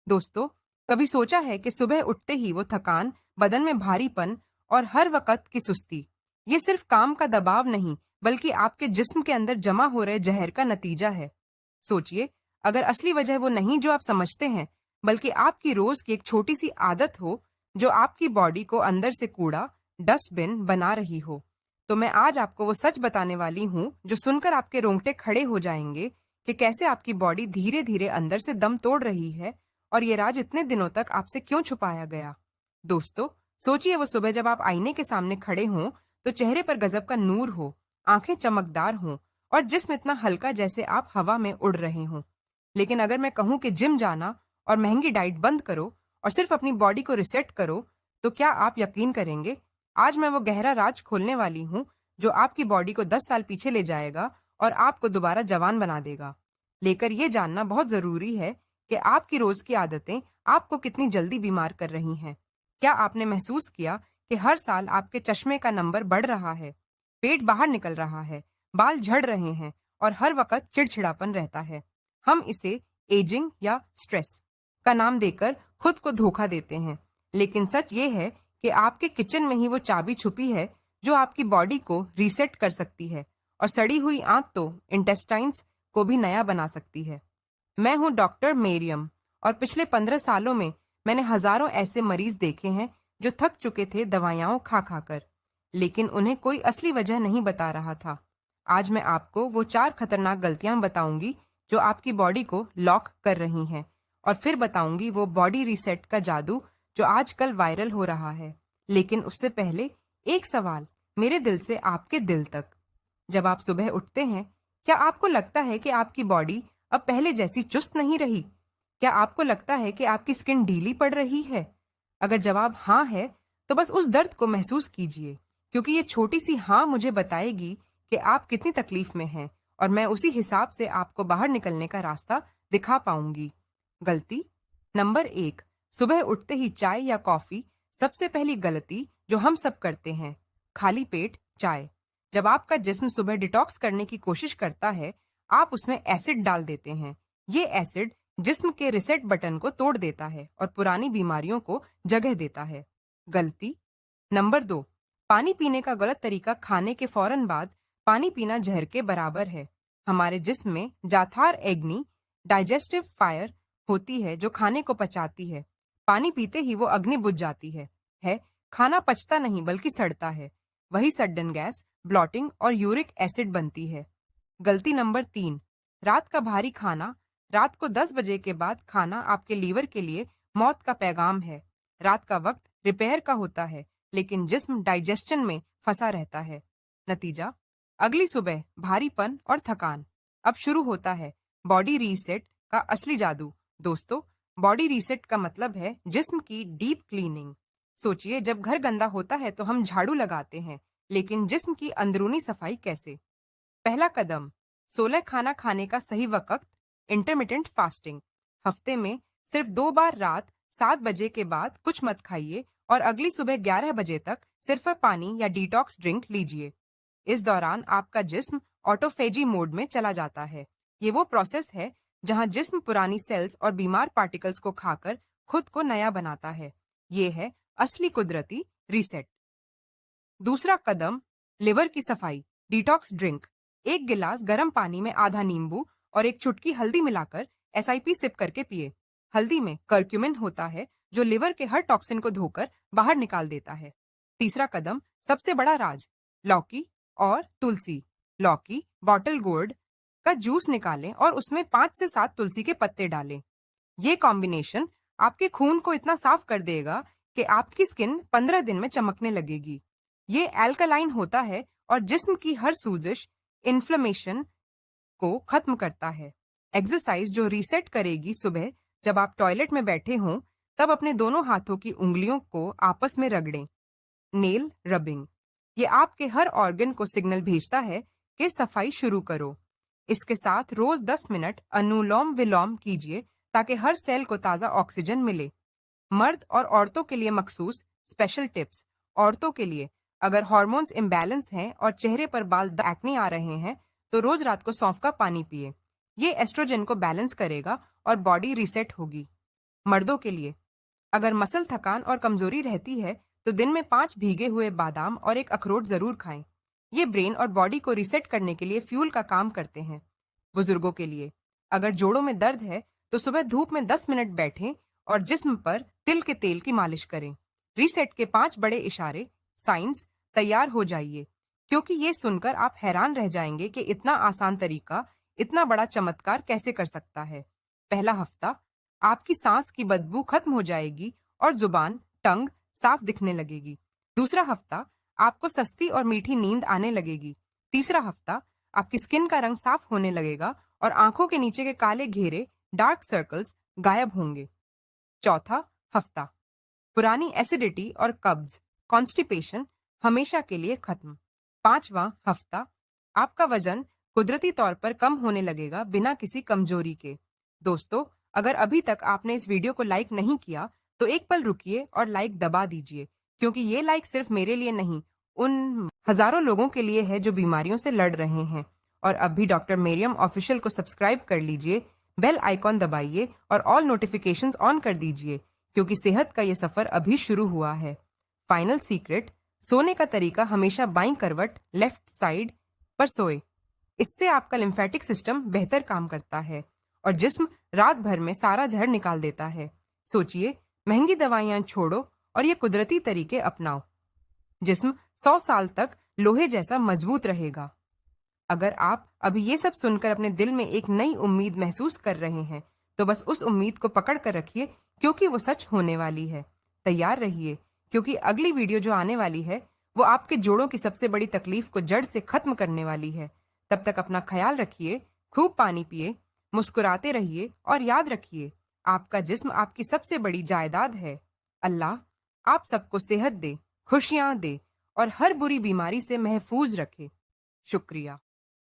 दोस्तों, कभी सोचा है कि सुबह उठते ही वो थकान, बदन में भारीपन और हर वक्त की सुस्ती, ये सिर्फ काम का दबाव नहीं, बल्कि आपके जिस्म के अंदर जमा हो रहे जहर का नतीजा है। सोचिए, अगर असली वजह वो नहीं जो आप समझते हैं, बल्कि आपकी रोज की एक छोटी सी आदत हो, जो आपकी बॉडी को अंदर से कूड़ा, डस्टबिन बना रही हो, तो मैं आज आपको वो सच बताने वाली हूँ, जो सुनकर आपके रोंगटे खड़े हो जाएंगे कि कैसे आपकी बॉडी धीरे धीरे अंदर से दम तोड़ रही है और ये राज इतने दिनों तक आपसे क्यों छुपाया गया। दोस्तों, सोचिए वो सुबह जब आप आईने के सामने खड़े हों, तो चेहरे पर गजब का नूर हो, आंखें चमकदार हों और जिस्म इतना हल्का जैसे आप हवा में उड़ रहे हों। लेकिन अगर मैं कहूं कि जिम जाना और महंगी डाइट बंद करो और सिर्फ अपनी बॉडी को रिसेट करो, तो क्या आप यकीन करेंगे? आज मैं वो गहरा राज खोलने वाली हूं, जो आपकी बॉडी को 10 साल पीछे ले जाएगा और आपको दोबारा जवान बना देगा। लेकर ये जानना बहुत जरूरी है कि आपकी रोज की आदतें आपको कितनी जल्दी बीमार कर रही हैं। क्या आपने महसूस किया कि हर साल आपके चश्मे का नंबर बढ़ रहा है, पेट बाहर निकल रहा है, बाल झड़ रहे हैं और हर वक्त चिड़चिड़ापन रहता है? हम इसे एजिंग या स्ट्रेस का नाम देकर खुद को धोखा देते हैं, लेकिन सच ये है कि आपके किचन में ही वो चाबी छुपी है जो आपकी बॉडी को रीसेट कर सकती है, और सड़ी हुई आंत तो इंटेस्टाइन्स को भी नया बना सकती है। मैं हूं डॉक्टर मेरियम, और पिछले 15 सालों में मैंने हजारों ऐसे मरीज देखे हैं जो थक चुके थे दवाइयां खा खा कर, लेकिन उन्हें कोई असली वजह नहीं बता रहा था। आज मैं आपको वो 4 खतरनाक गलतियां बताऊंगी जो आपकी बॉडी को लॉक कर रही हैं, और फिर बताऊंगी वो बॉडी रीसेट का जादू जो आजकल वायरल हो रहा है। लेकिन उससे पहले एक सवाल मेरे दिल से आपके दिल तक। जब आप सुबह उठते हैं, क्या आपको लगता है कि आपकी बॉडी अब पहले जैसी चुस्त नहीं रही? क्या आपको लगता है कि आपकी स्किन ढीली पड़ रही है? अगर जवाब हाँ है, तो बस उस दर्द को महसूस कीजिए, क्योंकि ये छोटी सी हाँ मुझे बताएगी कि आप कितनी तकलीफ में हैं, और मैं उसी हिसाब से आपको बाहर निकलने का रास्ता दिखा पाऊंगी। गलती नंबर 1, सुबह उठते ही चाय या कॉफी। सबसे पहली गलती जो हम सब करते हैं, खाली पेट चाय। जब आपका जिस्म सुबह डिटॉक्स करने की कोशिश करता है, आप उसमें एसिड डाल देते हैं। ये एसिड जिस्म के रिसेट बटन को तोड़ देता है और पुरानी बीमारियों को जगह देता है। गलती नंबर 2, पानी पीने का गलत तरीका। खाने के फौरन बाद पानी पीना जहर के बराबर है। हमारे जिस्म में जाथार एग्नि, डाइजेस्टिव फायर होती है जो खाने को पचाती है। पानी पीते ही वो अग्नि बुझ जाती है। खाना पचता नहीं बल्कि सड़ता है। वही सडन गैस, ब्लॉटिंग और यूरिक एसिड बनती है। गलती नंबर 3, रात का भारी खाना। रात को 10 बजे के बाद खाना आपके लीवर के लिए मौत का पैगाम है। रात का वक्त रिपेयर का होता है, लेकिन जिस्म डाइजेशन में फंसा रहता है। नतीजा, अगली सुबह भारीपन और थकान। अब शुरू होता है बॉडी रीसेट का असली जादू। दोस्तों, बॉडी रीसेट का मतलब है जिस्म की डीप क्लीनिंग। सोचिए, जब घर गंदा होता है तो हम झाड़ू लगाते हैं, लेकिन जिस्म की अंदरूनी सफाई कैसे? पहला कदम, 16 खाना खाने का सही वक्त, इंटरमिटेंट फास्टिंग। हफ्ते में सिर्फ 2 बार रात 7 बजे के बाद कुछ मत खाइए और अगली सुबह 11 बजे तक सिर्फ पानी या डिटॉक्स ड्रिंक लीजिए। इस दौरान आपका जिस्म ऑटोफेजी मोड में चला जाता है। ये वो प्रोसेस है जहां जिस्म पुरानी सेल्स और बीमार पार्टिकल्स को खाकर खुद को नया बनाता है। ये है असली कुदरती रीसेट। दूसरा कदम, लिवर की सफाई, डिटॉक्स ड्रिंक। 1 गिलास गर्म पानी में आधा नींबू और 1 चुटकी हल्दी मिलाकर एसआईपी सिप करके पिए। हल्दी में कर्क्यूमिन होता है जो लिवर के हर टॉक्सिन को धोकर बाहर निकाल देता है। तीसरा कदम, सबसे बड़ा राज, लौकी और तुलसी। लौकी बॉटल गोर्ड का जूस निकालें और उसमें 5 से 7 तुलसी के पत्ते डालें। ये कॉम्बिनेशन आपके खून को इतना साफ कर देगा कि आपकी स्किन 15 दिन में चमकने लगेगी। ये अल्कलाइन होता है और जिस्म की हर सूजश, इन्फ्लेमेशन को खत्म करता है। एक्सरसाइज जो रीसेट करेगी, सुबह जब आप टॉयलेट में बैठे हों, तब अपने दोनों हाथों की उंगलियों को आपस में रगड़ें। नेल रबिंग, ये आपके हर ऑर्गन को सिग्नल भेजता है कि सफाई शुरू करो। इसके साथ रोज 10 मिनट अनुलोम विलोम कीजिए ताकि हर सेल को ताज़ा ऑक्सीजन मिले। मर्द और औरतों के लिए मखसूस स्पेशल टिप्स। औरतों के लिए, अगर हार्मोन्स इम्बैलेंस हैं और चेहरे पर बाल एक्ने आ रहे हैं, तो रोज रात को सौंफ का पानी पिए। ये एस्ट्रोजन को बैलेंस करेगा और बॉडी रीसेट होगी। मर्दों के लिए, अगर मसल थकान और कमजोरी रहती है तो दिन में 5 भीगे हुए बादाम और एक अखरोट जरूर खाएं। ये ब्रेन और बॉडी को रीसेट करने के लिए फ्यूल का काम करते हैं। बुजुर्गों के लिए, अगर जोड़ों में दर्द है तो सुबह धूप में 10 मिनट बैठें और जिस्म पर तिल के तेल की मालिश करें। रीसेट के 5 बड़े इशारे, साइंस, तैयार हो जाइए, क्योंकि ये सुनकर आप हैरान रह जाएंगे कि इतना आसान तरीका इतना बड़ा चमत्कार कैसे कर सकता है। पहला हफ्ता, आपकी सांस की बदबू खत्म हो जाएगी और जुबान, टंग साफ दिखने लगेगी। दूसरा हफ्ता, आपको सस्ती और मीठी नींद आने लगेगी। तीसरा हफ्ता, आपकी स्किन का रंग साफ होने लगेगा और आंखों के नीचे के काले घेरे, डार्क सर्कल्स गायब होंगे। चौथा हफ्ता, पुरानी एसिडिटी और कब्ज, कॉन्स्टिपेशन हमेशा के लिए खत्म। पांचवा हफ्ता, आपका वजन कुदरती तौर पर कम होने लगेगा बिना किसी कमजोरी के। दोस्तों, अगर अभी तक आपने इस वीडियो को लाइक नहीं किया तो एक पल रुकिए और लाइक दबा दीजिए, क्योंकि ये लाइक सिर्फ मेरे लिए नहीं, उन हजारों लोगों के लिए है जो बीमारियों से लड़ रहे हैं। और अब भी डॉक्टर मेरियम ऑफिशियल को सब्सक्राइब कर लीजिए, बेल आइकॉन दबाइए और ऑल नोटिफिकेशंस ऑन कर दीजिए, क्योंकि सेहत का ये सफर अभी शुरू हुआ है। फाइनल सीक्रेट, सोने का तरीका हमेशा बाईं करवट, लेफ्ट साइड पर सोए। इससे आपका लिम्फेटिक सिस्टम बेहतर काम करता है और जिस्म रात भर में सारा जहर निकाल देता है। सोचिए, महंगी दवाइयां छोड़ो और ये कुदरती तरीके अपनाओ। जिस्म 100 साल तक लोहे जैसा मजबूत रहेगा। अगर आप अभी ये सब सुनकर अपने दिल में एक नई उम्मीद महसूस कर रहे हैं तो बस उस उम्मीद को पकड़ कर रखिए, क्योंकि वो सच होने वाली है। तैयार रहिए, क्योंकि अगली वीडियो जो आने वाली है वो आपके जोड़ों की सबसे बड़ी तकलीफ को जड़ से खत्म करने वाली है। तब तक अपना ख्याल रखिए, खूब पानी पिए, मुस्कुराते रहिए और याद रखिए, आपका जिस्म आपकी सबसे बड़ी जायदाद है। अल्लाह आप सबको सेहत दे, खुशियां दे और हर बुरी बीमारी से महफूज रखे। शुक्रिया।